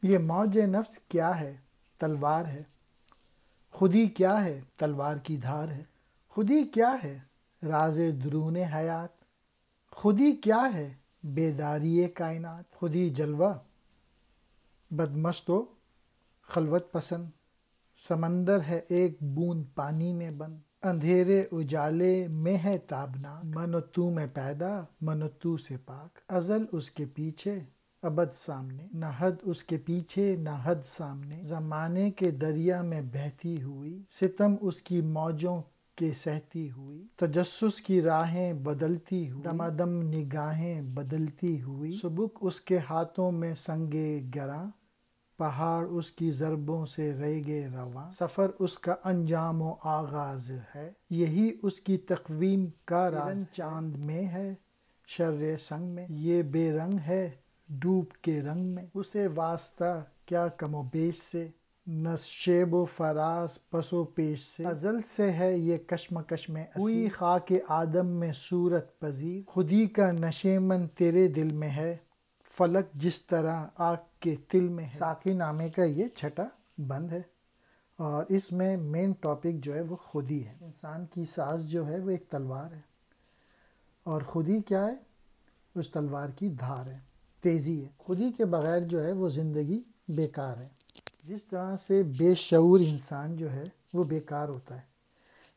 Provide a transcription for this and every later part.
یہ موج نفس کیا ہے؟ تلوار ہے۔ خودی کیا ہے؟ تلوار کی دھار ہے۔ خودی کیا ہے؟ راز درون حیات۔ خودی کیا ہے؟ بیداری کائنات۔ خودی جلوہ بدمست و خلوت پسند، سمندر ہے ایک بوند پانی میں بند، اندھیرے اجالے میں ہے تابناک، من و تو میں پیدا، من و تو سے پاک، ازل اس کے پیچھے ابد سامنے، نہ حد اس کے پیچھے نہ حد سامنے، زمانے کے دریا میں بہتی ہوئی، ستم اس کی موجوں کے سہتی ہوئی، تجسس کی راہیں بدلتی ہوئی، دمادم نگاہیں بدلتی ہوئی، سبک اس کے ہاتھوں میں سنگے گراں، پہاڑ اس کی ضربوں سے ریگے رواں، سفر اس کا انجام و آغاز ہے، یہی اس کی تقویم کا راز، چاند میں ہے شرِ سنگ میں، یہ بے رنگ ہے ڈوب کے رنگ میں، اسے واسطہ کیا کم و بیش سے، نہ شیب و فراز پس و پیش سے، ازل سے ہے یہ کشمکش میں اسیر، ہوئی خاک آدم میں صورت پذیر، خودی کا نشیمن تیرے دل میں ہے، فلک جس طرح آگ کے تل میں ہے۔ ساقی نامے کا یہ چھٹا بند ہے اور اس میں مین ٹاپک جو ہے وہ خودی ہے۔ انسان کی ساز جو ہے وہ ایک تلوار ہے اور خودی کیا ہے؟ اس تلوار کی دھار ہے، تیزی ہے۔ خودی کے بغیر جو ہے وہ زندگی بیکار ہے۔ جس طرح سے بے شعور انسان جو ہے وہ بیکار ہوتا ہے،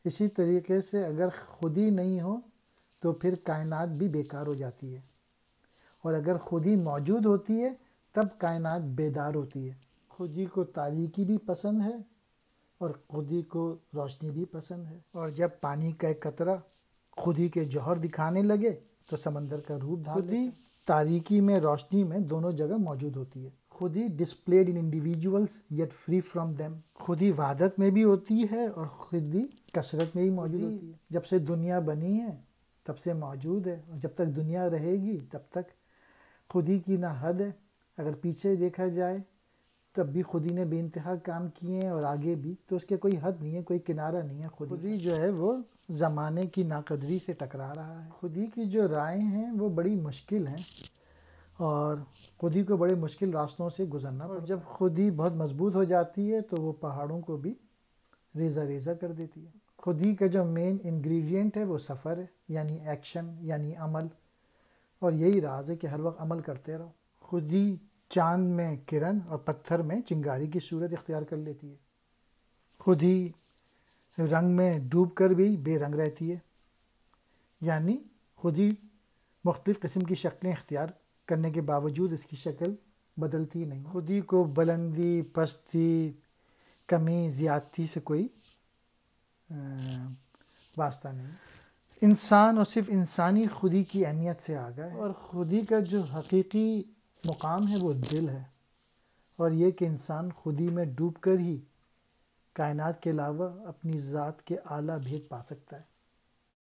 اسی طریقے سے اگر خودی نہیں ہو تو پھر کائنات بھی بیکار ہو جاتی ہے، اور اگر خودی موجود ہوتی ہے تب کائنات بیدار ہوتی ہے۔ خودی کو تاریکی بھی پسند ہے اور خودی کو روشنی بھی پسند ہے، اور جب پانی کا ایک قطرہ خودی کے جوہر دکھانے لگے تو سمندر کا روپ دھار لیتا ہے۔ خودی تاریکی میں روشنی میں دونوں جگہ موجود ہوتی ہے۔ خودی displayed in individuals yet free from them, خودی وحدت میں بھی ہوتی ہے اور خودی کثرت میں بھی موجود ہوتی ہے۔ جب سے دنیا بنی ہے تب سے موجود ہے، اور جب تک دنیا رہے گی تب تک خودی کی نہ حد ہے۔ اگر پیچھے دیکھا جائے تب بھی خودی نے بے انتہا کام کیے ہیں اور آگے بھی، تو اس کے کوئی حد نہیں ہے، کوئی کنارہ نہیں ہے۔ خودی جو ہے وہ زمانے کی ناقدری سے ٹکرا رہا ہے۔ خودی کی جو رائیں ہیں وہ بڑی مشکل ہیں اور خودی کو بڑے مشکل راستوں سے گزرنا پڑتا ہے۔ جب خودی بہت مضبوط ہو جاتی ہے تو وہ پہاڑوں کو بھی ریزہ ریزہ کر دیتی ہے۔ خودی کا جو مین انگریڈینٹ ہے وہ سفر ہے، یعنی ایکشن، یعنی عمل، اور یہی راز ہے کہ ہر وقت عمل کرتے رہو۔ خودی چاند میں کرن اور پتھر میں چنگاری کی صورت اختیار کر لیتی ہے۔ خودی رنگ میں ڈوب کر بھی بے رنگ رہتی ہے، یعنی خودی مختلف قسم کی شکلیں اختیار کرنے کے باوجود اس کی شکل بدلتی نہیں۔ خودی کو بلندی، پستی، کمی، زیادتی سے کوئی واسطہ نہیں۔ انسان اور صرف انسانی خودی کی اہمیت سے آگاہ ہے، اور خودی کا جو حقیقی مقام ہے وہ دل ہے، اور یہ کہ انسان خودی میں ڈوب کر ہی کائنات کے علاوہ اپنی ذات کے اعلیٰ بھید پا سکتا ہے۔